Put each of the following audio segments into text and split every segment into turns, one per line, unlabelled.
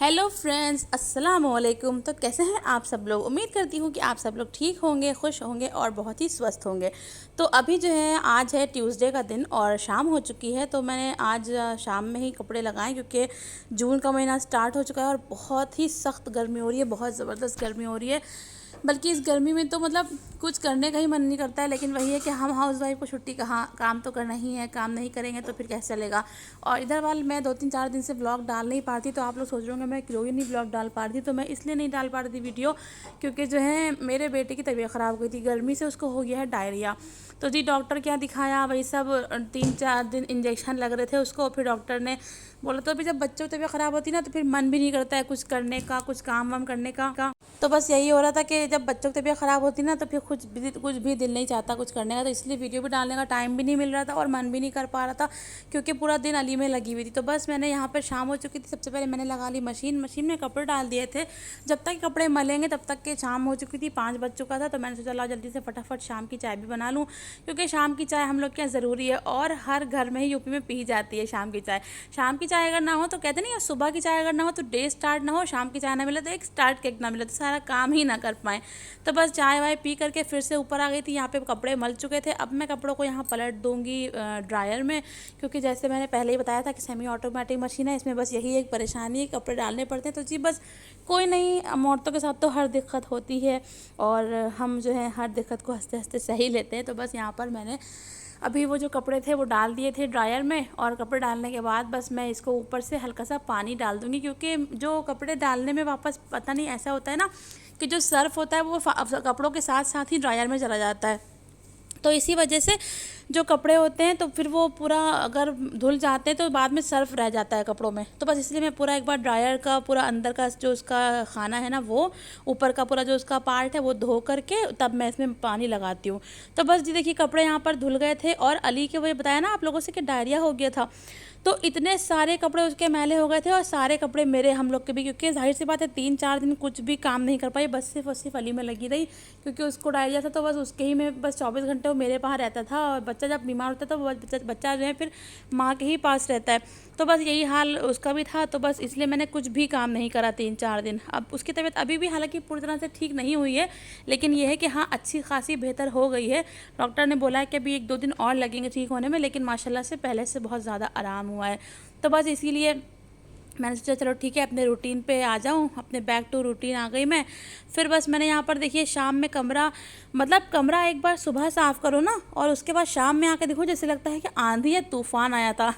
Hello friends, अस्सलाम वालेकुम। तो कैसे हैं आप सब लोग। उम्मीद करती हूँ कि आप सब लोग ठीक होंगे, खुश होंगे और बहुत ही स्वस्थ होंगे। तो अभी जो है आज है ट्यूसडे का दिन और शाम हो चुकी है। तो मैंने आज शाम में ही कपड़े लगाए क्योंकि जून का महीना स्टार्ट हो चुका है और बहुत ही सख्त गर्मी हो रही है, बहुत ज़बरदस्त गर्मी हो रही है। बल्कि इस गर्मी में तो मतलब कुछ करने का ही मन नहीं करता है। लेकिन वही है कि हम हाउस वाइफ को छुट्टी कहाँ, काम तो करना ही है, काम नहीं करेंगे तो फिर कैसे चलेगा। और इधर वाल मैं 2-3-4 दिन से ब्लॉग डाल नहीं पाती। तो आप लोग सोच रहे होंगे मैं क्यों ही नहीं ब्लॉग डाल पा रही थी। तो मैं इसलिए नहीं डाल पा रही थी वीडियो क्योंकि जो है मेरे बेटे की तबीयत ख़राब हो गई थी, गर्मी से उसको हो गया है डायरिया। तो जी डॉक्टर क्या दिखाया, वही सब 3-4 दिन इंजेक्शन लग रहे थे उसको। फिर डॉक्टर ने बोला तो अभी जब बच्चों की तबीयत ख़राब होती है ना तो फिर मन भी नहीं करता है कुछ करने का, कुछ काम वाम करने का। तो बस यही हो रहा था कि जब बच्चों की तबीयत ख़राब होती ना तो फिर कुछ भी दिल नहीं चाहता कुछ करने का। तो इसलिए वीडियो भी डालने का टाइम भी नहीं मिल रहा था और मन भी नहीं कर पा रहा था क्योंकि पूरा दिन अली में लगी हुई थी। तो बस मैंने यहाँ पर शाम हो चुकी थी, सबसे पहले मैंने लगा ली मशीन में कपड़े डाल दिए थे। जब तक कपड़े मलेंगे तब तक के शाम हो चुकी थी, 5 बज चुका था। तो मैंने सोचा ला जल्दी से फटाफट शाम की चाय भी बना लूँ क्योंकि शाम की चाय हम लोग के यहाँ ज़रूरी है और हर घर में ही यूपी में पी जाती है शाम की चाय। शाम की चाय अगर ना हो तो कहते नहीं, सुबह की चाय अगर ना हो तो डे स्टार्ट ना हो, शाम की चाय ना मिले तो एक स्टार्ट केक ना मिले तो सारा काम ही ना कर पाएँ। तो बस चाय वाय पी करके फिर से ऊपर आ गई थी। यहाँ पे कपड़े मल चुके थे, अब मैं कपड़ों को यहाँ पलट दूँगी ड्रायर में क्योंकि जैसे मैंने पहले ही बताया था कि सेमी ऑटोमेटिक मशीन है, इसमें बस यही एक परेशानी है, कपड़े डालने पड़ते हैं। तो जी बस कोई नहीं, औरतों के साथ तो हर दिक्कत होती है और हम जो है हर दिक्कत को हंसते हंसते सही लेते हैं। तो बस यहाँ पर मैंने अभी वो जो कपड़े थे वो डाल दिए थे ड्रायर में और कपड़े डालने के बाद बस मैं इसको ऊपर से हल्का सा पानी डाल दूँगी क्योंकि जो कपड़े डालने में वापस पता नहीं ऐसा होता है ना कि जो सर्फ होता है वो कपड़ों के साथ साथ ही ड्रायर में चला जाता है। तो इसी वजह से जो कपड़े होते हैं तो फिर वो पूरा अगर धुल जाते हैं तो बाद में सर्फ रह जाता है कपड़ों में। तो बस इसलिए मैं पूरा एक बार ड्रायर का पूरा अंदर का जो उसका खाना है ना, वो ऊपर का पूरा जो उसका पार्ट है वो धो करके तब मैं इसमें पानी लगाती हूँ। तो बस जी देखिए कपड़े यहाँ पर धुल गए थे और अली के वही बताया ना आप लोगों से कि डायरिया हो गया था। तो इतने सारे कपड़े उसके मैले हो गए थे और सारे कपड़े मेरे हम लोग के भी, क्योंकि जाहिर सी बात है 3-4 दिन कुछ भी काम नहीं कर पाई, बस सिर्फ और सिर्फ अली में लगी रही क्योंकि उसको डायरिया था। तो बस उसके ही में बस 24 घंटे वो मेरे पास रहता था और बच्चा जब बीमार होता था वो बच्चा जो है फिर माँ के ही पास रहता है। तो बस यही हाल उसका भी था। तो बस इसलिए मैंने कुछ भी काम नहीं करा 3-4 दिन। अब उसकी तबीयत अभी भी हालांकि पूरी तरह से ठीक नहीं हुई है, लेकिन यह है कि हाँ अच्छी खासी बेहतर हो गई है। डॉक्टर ने बोला है कि अभी 1-2 दिन और लगेंगे ठीक होने में, लेकिन माशाल्लाह से पहले से बहुत ज़्यादा आराम हुआ है। तो बस इसीलिए मैंने सोचा चलो ठीक है अपने रूटीन पे आ जाऊँ, अपने बैक टू रूटीन आ गई मैं। फिर बस मैंने यहाँ पर देखिए शाम में कमरा, मतलब कमरा एक बार सुबह साफ़ करो ना और उसके बाद शाम में आके देखो जैसे लगता है कि आंधी या तूफ़ान आया था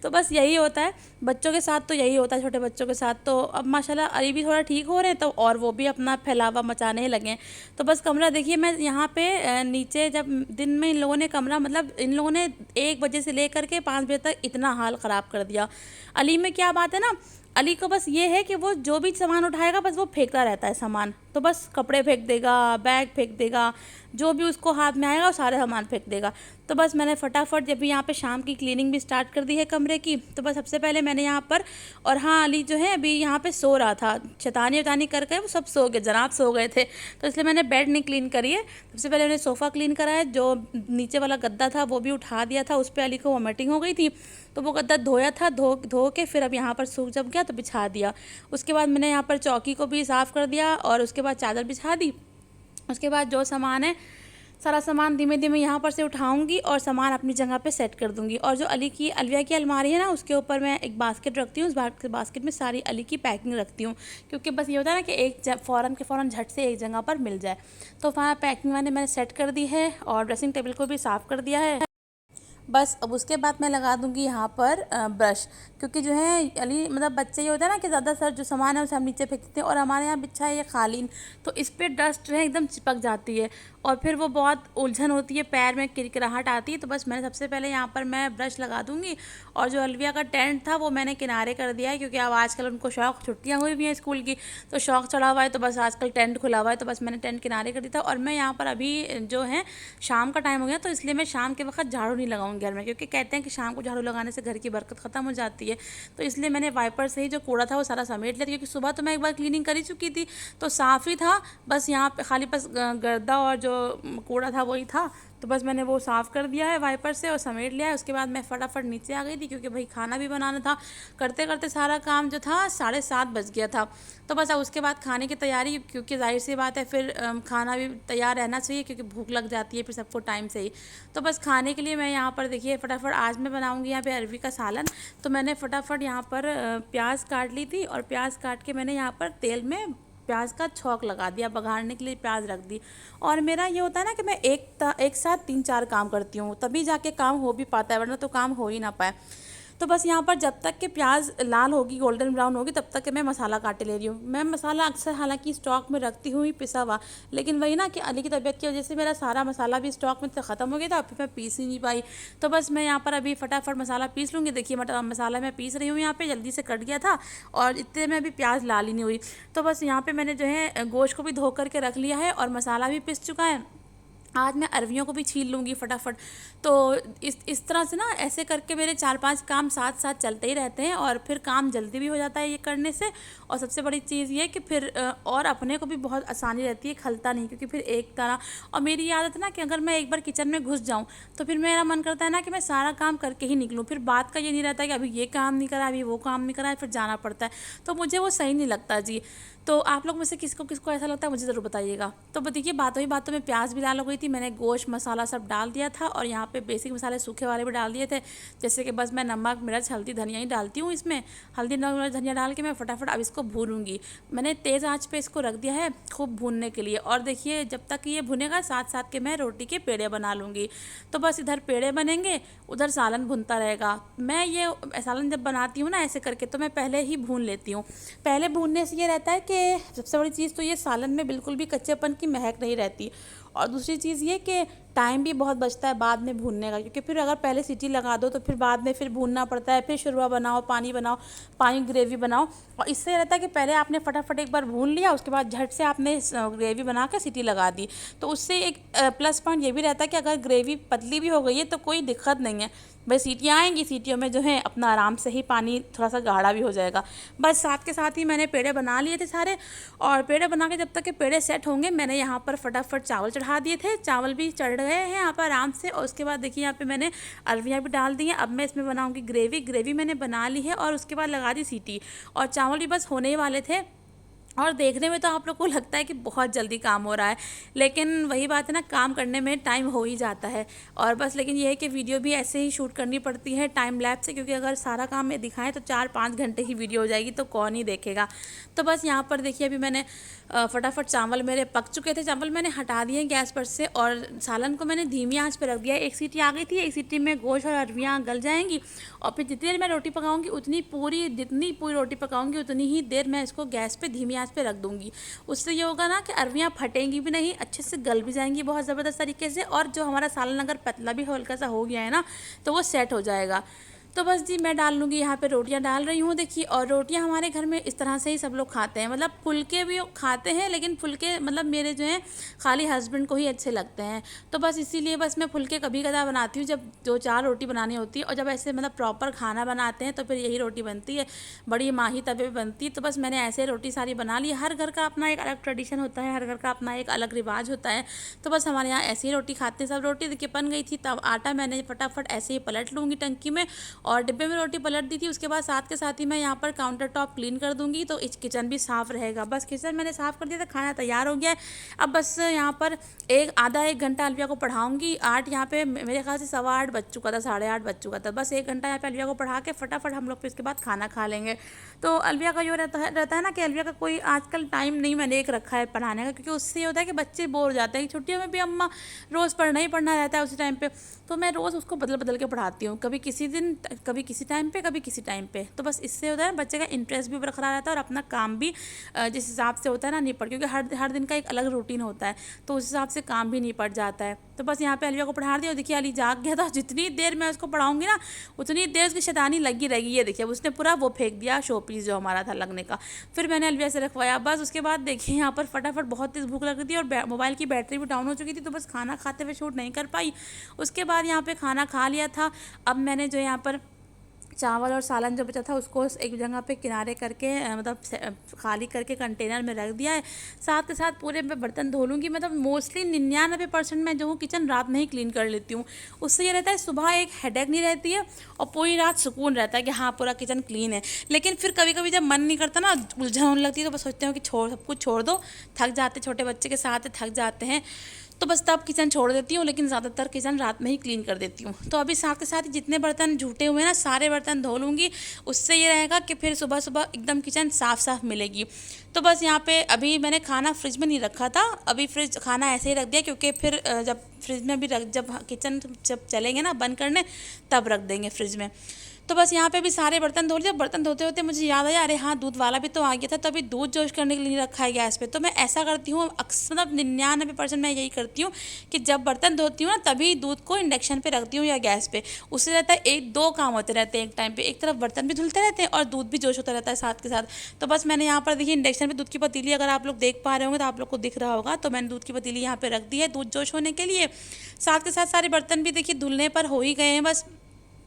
तो बस यही होता है बच्चों के साथ, तो यही होता है छोटे बच्चों के साथ। तो अब माशाल्लाह अली भी थोड़ा ठीक हो रहे हैं तो और वो भी अपना फैलावा मचाने लगे हैं। तो बस कमरा देखिए मैं यहाँ पे नीचे जब दिन में इन लोगों ने कमरा, मतलब इन लोगों ने 1 बजे से लेकर के 5 बजे तक इतना हाल ख़राब कर दिया। अली में क्या बात है ना, अली को बस ये है कि वो जो भी सामान उठाएगा बस वो फेंकता रहता है सामान। तो बस कपड़े फेंक देगा, बैग फेंक देगा, जो भी उसको हाथ में आएगा वो सारे सामान फेंक देगा। तो बस मैंने फटाफट जब भी यहाँ पे शाम की क्लीनिंग भी स्टार्ट कर दी है कमरे की। तो बस सबसे पहले मैंने यहाँ पर, और हाँ अली जो है अभी यहाँ पे सो रहा था, शैतानी वतानी करके वो सब सो गए, जनाब सो गए थे। तो इसलिए मैंने बेड नहीं क्लीन करी है, सबसे पहले मैंने सोफ़ा क्लीन करा है। जो नीचे वाला गद्दा था वो भी उठा दिया था, उस पर अली को वॉमिटिंग हो गई थी तो वो गद्दा धोया था, धो धो के फिर अब यहाँ पर सूख जब गया तो बिछा दिया। उसके बाद मैंने यहाँ पर चौकी को भी साफ़ कर दिया और उसके बाद चादर बिछा दी। उसके बाद जो सामान है सारा सामान धीमे धीमे यहाँ पर से उठाऊंगी और सामान अपनी जगह पे सेट कर दूंगी। और जो अलविया की अलमारी है ना उसके ऊपर मैं एक बास्केट रखती हूँ, उस बास्केट में सारी अली की पैकिंग रखती हूँ क्योंकि बस ये होता है ना कि एक फ़ौरन झट से एक जगह पर मिल जाए। तो वहाँ पैकिंग मैंने सेट कर दी है और ड्रेसिंग टेबल को भी साफ़ कर दिया है। बस अब उसके बाद मैं लगा दूंगी यहाँ पर ब्रश, क्योंकि जो है अली मतलब बच्चे ये होता है ना कि ज़्यादातर जो सामान है उसे हम नीचे फेंक देते हैं और हमारे यहाँ बिछा है ये कालीन, तो इस पर डस्ट जो है एकदम चिपक जाती है और फिर वो बहुत उलझन होती है, पैर में किरकिराहट आती है। तो बस मैंने सबसे पहले यहाँ पर मैं ब्रश लगा दूँगी। और जो अलविया का टेंट था वो मैंने किनारे कर दिया है क्योंकि अब आजकल उनको शौक, छुट्टियाँ हुई हुई हैं स्कूल की तो शौक चढ़ा हुआ है। तो बस आजकल टेंट खुला हुआ है तो बस मैंने टेंट किनारे कर दिया था। और मैं यहाँ पर अभी जो है शाम का टाइम हो गया तो इसलिए मैं शाम के वक्त झाड़ू नहीं लगाऊंगी घर में, क्योंकि कहते हैं कि शाम को झाड़ू लगाने से घर की बरकत ख़त्म हो जाती है। तो इसलिए मैंने वाइपर से ही जो कूड़ा था वो सारा समेट लिया, क्योंकि सुबह तो मैं एक बार क्लीनिंग कर ही चुकी थी तो साफ़ ही था, बस यहाँ पे खाली बस गर्दा और जो कूड़ा था वही था, तो बस मैंने वो साफ़ कर दिया है वाइपर से और समेट लिया है। उसके बाद मैं फटाफट नीचे आ गई थी क्योंकि भाई खाना भी बनाना था। करते करते सारा काम जो था 7:30 बज गया था। तो बस अब उसके बाद खाने की तैयारी, क्योंकि ज़ाहिर सी बात है फिर खाना भी तैयार रहना चाहिए क्योंकि भूख लग जाती है फिर सबको टाइम से ही। तो बस खाने के लिए मैं यहाँ पर देखिए फटाफट आज मैं बनाऊँगी यहाँ पे अरवी का सालन। तो मैंने फटाफट यहाँ पर प्याज काट ली थी और प्याज काट के मैंने यहाँ पर तेल में प्याज का छौंक लगा दिया, बघाड़ने के लिए प्याज रख दी। और मेरा ये होता है ना कि मैं एक साथ 3-4 काम करती हूँ, तभी जाके काम हो भी पाता है, वरना तो काम हो ही ना पाए। तो बस यहाँ पर जब तक कि प्याज लाल होगी, गोल्डन ब्राउन होगी, तब तक के मैं मसाला काटे ले रही हूँ। मैं मसाला अक्सर हालांकि स्टॉक में रखती हुई पिसा हुआ, लेकिन वही ना कि अली की तबीयत की वजह से मेरा सारा मसाला भी स्टॉक में ख़त्म हो गया था, फिर मैं पीस ही नहीं पाई। तो बस मैं यहाँ पर अभी फटाफट मसाला पीस लूँगी। देखिए मसाला मैं पीस रही हूँ यहाँ पे, जल्दी से कट गया था और इतने में अभी प्याज लाल ही नहीं हुई। तो बस यहाँ पर मैंने जो है गोश्त को भी धो करके रख लिया है और मसाला भी पिस चुका है। आज मैं अरवियों को भी छील लूँगी फटाफट। तो इस तरह से ना ऐसे करके मेरे 4-5 काम साथ साथ चलते ही रहते हैं और फिर काम जल्दी भी हो जाता है ये करने से। और सबसे बड़ी चीज़ ये कि फिर और अपने को भी बहुत आसानी रहती है, खलता नहीं, क्योंकि फिर एक तरह। और मेरी आदत है ना कि अगर मैं एक बार किचन में घुस जाऊँ तो फिर मेरा मन करता है ना कि मैं सारा काम करके ही निकलूँ। फिर बात का ये नहीं रहता कि अभी ये काम नहीं करा, अभी वो काम नहीं करा है, फिर जाना पड़ता है। तो मुझे वो सही नहीं लगता जी। तो आप लोग में से किसको किसको ऐसा लगता है मुझे ज़रूर बताइएगा। तो देखिए बातों ही बातों में प्याज भी डाल हो गई थी, मैंने गोश्त मसाला सब डाल दिया था और यहाँ पे बेसिक मसाले सूखे वाले भी डाल दिए थे, जैसे कि बस मैं नमक मिर्च हल्दी धनिया ही डालती हूँ इसमें। हल्दी नमक मिर्च धनिया डाल के मैं फटाफट अब इसको भूनूंगी। मैंने तेज़ आंच पे इसको रख दिया है खूब भूनने के लिए। और देखिए जब तक ये भुनेगा साथ साथ के मैं रोटी के पेड़े बना लूँगी। तो बस इधर पेड़े बनेंगे, उधर सालन भुनता रहेगा। मैं ये सालन जब बनाती हूँ ना ऐसे करके, तो मैं पहले ही भून लेती हूँ। पहले भूनने से ये रहता है कि सबसे बड़ी चीज़ तो ये सालन में बिल्कुल भी कच्चेपन की महक नहीं रहती। और दूसरी चीज़ ये कि टाइम भी बहुत बचता है बाद में भूनने का, क्योंकि फिर अगर पहले सीटी लगा दो तो फिर बाद में फिर भूनना पड़ता है, फिर शुरुआ बनाओ, पानी ग्रेवी बनाओ। और इससे रहता है कि पहले आपने फटाफट एक बार भून लिया, उसके बाद झट से आपने ग्रेवी बना के सीटी लगा दी। तो उससे एक प्लस पॉइंट ये भी रहता है कि अगर ग्रेवी पतली भी हो गई है तो कोई दिक्कत नहीं है, भाई सीटियाँ आएंगी, सीटियों में जो है अपना आराम से ही पानी थोड़ा सा गाढ़ा भी हो जाएगा। बस साथ के साथ ही मैंने पेड़े बना लिए थे सारे। और पेड़े बना के जब तक के पेड़े सेट होंगे, मैंने यहाँ पर फटाफट चावल चढ़ा दिए थे। चावल भी चढ़ गए हैं यहाँ पर आराम से। और उसके बाद देखिए यहाँ पे मैंने अरवियाँ भी डाल दी हैं। अब मैं इसमें बनाऊँगी ग्रेवी मैंने बना ली है और उसके बाद लगा दी सीटी। और चावल भी बस होने ही वाले थे। और देखने में तो आप लोग को लगता है कि बहुत जल्दी काम हो रहा है, लेकिन वही बात है ना, काम करने में टाइम हो ही जाता है। और बस लेकिन ये है कि वीडियो भी ऐसे ही शूट करनी पड़ती है टाइम लैप्स से, क्योंकि अगर सारा काम में दिखाएं तो 4-5 घंटे की वीडियो हो जाएगी, तो कौन ही देखेगा। तो बस यहाँ पर देखिए अभी मैंने फटाफट चावल मेरे पक चुके थे, चावल मैंने हटा दिए गैस पर से और सालन को मैंने धीमी आंच पर रख दिया। एक सीटी आ गई थी, एक सीटी में गोश्त और अरवियाँ गल जाएंगी। और फिर जितनी देर मैं रोटी पकाऊंगी जितनी पूरी रोटी पकाऊंगी उतनी ही देर मैं इसको गैस पे धीमी आंच पे रख दूंगी। उससे ये होगा ना कि अरवियाँ फटेंगी भी नहीं, अच्छे से गल भी जाएंगी बहुत ज़बरदस्त तरीके से। और जो हमारा सालन अगर पतला भी हल्का सा हो गया है ना, तो वो सेट हो जाएगा। तो बस जी मैं डाल लूँगी, यहाँ पे रोटियाँ डाल रही हूँ देखिए। और रोटियाँ हमारे घर में इस तरह से ही सब लोग खाते हैं, मतलब फुलके भी खाते हैं, लेकिन फुलके मतलब मेरे जो हैं खाली हस्बैंड को ही अच्छे लगते हैं। तो बस इसीलिए बस मैं फुलके कभी कदा बनाती हूँ जब 2-4 रोटी बनानी होती है। और जब ऐसे मतलब प्रॉपर खाना बनाते हैं तो फिर यही रोटी बनती है, बड़ी माही तवे पे बनती है। तो बस मैंने ऐसे रोटी सारी बना ली। हर घर का अपना एक अलग ट्रेडिशन होता है, हर घर का अपना एक अलग रिवाज होता है। तो बस हमारे यहाँ ऐसे ही रोटी खाते हैं सब। रोटी देखिए बन गई थी, तब आटा मैंने फटाफट ऐसे ही पलट लूँगी टंकी में और डिब्बे में रोटी पलट दी थी। उसके बाद साथ के साथ ही मैं यहाँ पर काउंटर टॉप क्लीन कर दूंगी, तो इस किचन भी साफ़ रहेगा। बस किचन मैंने साफ़ कर दिया था, खाना तैयार हो गया है। अब बस यहाँ पर आधा एक घंटा अलविया को पढ़ाऊँगी। 8 यहाँ पे मेरे ख्याल से 8:15 बज चुका था, 8:30 बज चुका था। बस 1 घंटा यहाँ पे अलविया को पढ़ा के फटाफट हम लोग फिर इसके बाद खाना खा लेंगे। तो अलविया का ये रहता है ना कि अलविया का कोई आजकल टाइम नहीं मैंने एक रखा है पढ़ाने का, क्योंकि उससे ये होता है कि बच्चे बोर हो जाते हैं। छुट्टियों में भी अम्मा रोज़ पढ़ना ही पढ़ना रहता है उसी टाइम पे, तो मैं रोज़ उसको बदल बदल के पढ़ाती हूँ, कभी किसी दिन कभी किसी टाइम पे कभी किसी टाइम पे। तो बस इससे होता है बच्चे का इंटरेस्ट भी बरकरार रहता है और अपना काम भी जिस हिसाब से होता है ना निपट, क्योंकि हर दिन का एक अलग रूटीन होता है, तो उस हिसाब से काम भी निपट जाता है। तो बस यहाँ पे अलविया को पढ़ा दिया। देखिए अली जाग गया था, जितनी देर मैं उसको पढ़ाऊंगी ना उतनी देर उसकी शैतानी लगी रहेगी। ये देखिए उसने पूरा वो फेंक दिया शो पीस जो हमारा था लगने का। फिर मैंने अलविया से रखवाया। बस उसके बाद देखिए यहाँ पर फटाफट बहुत तेज़ भूख लग रही थी और मोबाइल की बैटरी भी डाउन हो चुकी थी, तो बस खाना खाते हुए शूट नहीं कर पाई। उसके बाद यहाँ पे खाना खा लिया था। अब मैंने जो यहाँ पर चावल और सालन जो बचा था उसको एक जगह पे किनारे करके मतलब खाली करके कंटेनर में रख दिया है। साथ के साथ पूरे मैं बर्तन धो लूँगी। मतलब मोस्टली 99% मैं जो हूँ किचन रात में ही क्लीन कर लेती हूँ। उससे ये रहता है सुबह एक हेडेक नहीं रहती है और पूरी रात सुकून रहता है कि हाँ पूरा किचन क्लीन है। लेकिन फिर कभी कभी जब मन नहीं करता ना, उलझन होने लगती है, तो बस सोचते हो कि छोड़ सब कुछ छोड़ दो, थक जाते, छोटे बच्चे के साथ थक जाते हैं, तो बस तब किचन छोड़ देती हूँ। लेकिन ज़्यादातर किचन रात में ही क्लीन कर देती हूँ। तो अभी साथ के साथ ही जितने बर्तन झूठे हुए हैं ना, सारे बर्तन धो लूँगी। उससे ये रहेगा कि फिर सुबह सुबह एकदम किचन साफ़ साफ़ मिलेगी। तो बस यहाँ पे अभी मैंने खाना फ्रिज में नहीं रखा था, अभी फ्रिज खाना ऐसे ही रख दिया, क्योंकि फिर जब फ्रिज में भी रख, जब किचन जब चलेंगे ना बंद करने, तब रख देंगे फ्रिज में। तो बस यहाँ पे भी सारे बर्तन धो लिए। बर्तन धोते होते मुझे याद आया, अरे हाँ दूध वाला भी तो आ गया था, तो अभी दूध जोश करने के लिए रखा है गैस पे। तो मैं ऐसा करती हूँ अक्सर, मतलब 99% मैं यही करती हूँ कि जब बर्तन धोती हूँ ना, तभी दूध को इंडक्शन पे रखती हूँ या गैस पे। उससे रहता है एक दो काम होते रहते हैं एक टाइम पे, एक तरफ बर्तन भी धुलते रहते हैं और दूध भी जोश होता रहता है साथ के साथ। तो बस मैंने यहाँ पर देखिए इंडक्शन पे दूध की पतीली, अगर आप लोग देख पा रहे होंगे तो आप लोग को दिख रहा होगा, तो मैंने दूध की पतीली यहाँ पे रख दी है दूध जोश होने के लिए। साथ के साथ सारे बर्तन भी देखिए धुलने पर हो ही गए हैं। बस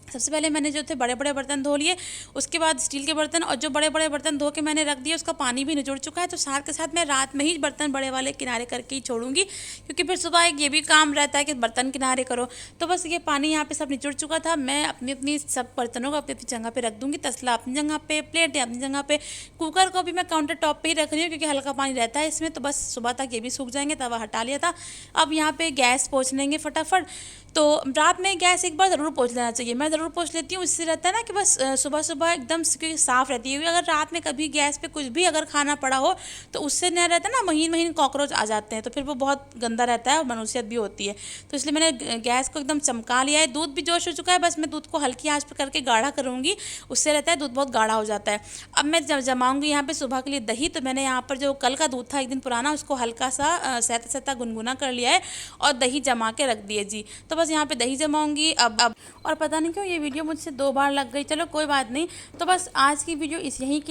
सबसे पहले मैंने जो थे बड़े बड़े बर्तन धो लिए, उसके बाद स्टील के बर्तन, और जो बड़े बड़े बर्तन धो के मैंने रख दिए उसका पानी भी निचोड़ चुका है। तो साथ के साथ मैं रात में ही बर्तन बड़े वाले किनारे करके ही छोड़ूंगी, क्योंकि फिर सुबह एक ये भी काम रहता है कि बर्तन किनारे करो। तो बस ये पानी यहाँ पे सब निचोड़ चुका था। मैं अपनी अपनी सब बर्तनों को अपनी अपनी जगह पे रख दूंगी, तसला अपनी जगह पे, प्लेट अपनी जगह पे, कुकर को भी मैं काउंटर टॉप पे ही रख रही हूँ क्योंकि हल्का पानी रहता है इसमें। तो बस सुबह तक ये भी सूख जाएंगे, तवा हटा लिया था। अब यहाँ पे गैस पोंछ लेंगे फटाफट। तो रात में गैस एक बार ज़रूर पोंछ लेना चाहिए, मैं ज़रूर पोंछ लेती हूँ। इससे रहता है ना कि बस सुबह सुबह एकदम क्योंकि साफ़ रहती है। क्योंकि अगर रात में कभी गैस पे कुछ भी अगर खाना पड़ा हो तो उससे न रहता है ना, महीन महीन कॉकरोच आ जाते हैं, तो फिर वो बहुत गंदा रहता है और मनुष्यत भी होती है। तो इसलिए मैंने गैस को एकदम चमका लिया है। दूध भी जोश हो चुका है, बस मैं दूध को हल्की आँच पर करके गाढ़ा करूँगी, उससे रहता है दूध बहुत गाढ़ा हो जाता है। अब मैं जब जमाऊँगी यहाँ पर सुबह के लिए दही, तो मैंने यहाँ पर जो कल का दूध था एक दिन पुराना, उसको हल्का सा सहता सहता गुनगुना कर लिया है और दही जमा के रख दिए जी। तो बस यहाँ पे दही जमाऊंगी अब। और पता नहीं क्यों ये वीडियो मुझसे 2 बार लग गई, चलो कोई बात नहीं। तो बस आज की वीडियो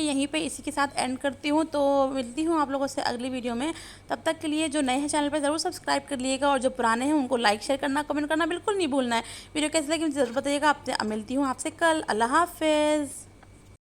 यहीं पे इसी के साथ एंड करती हूँ। तो मिलती हूँ आप लोगों से अगली वीडियो में। तब तक के लिए जो नए हैं चैनल पर ज़रूर सब्सक्राइब कर लिएगा, और जो पुराने हैं उनको लाइक शेयर करना, कमेंट करना बिल्कुल नहीं भूलना है। वीडियो कैसे लगी मुझे ज़रूर बताइएगा। आपसे मिलती हूँ आपसे कल। अल्लाह हाफिज़।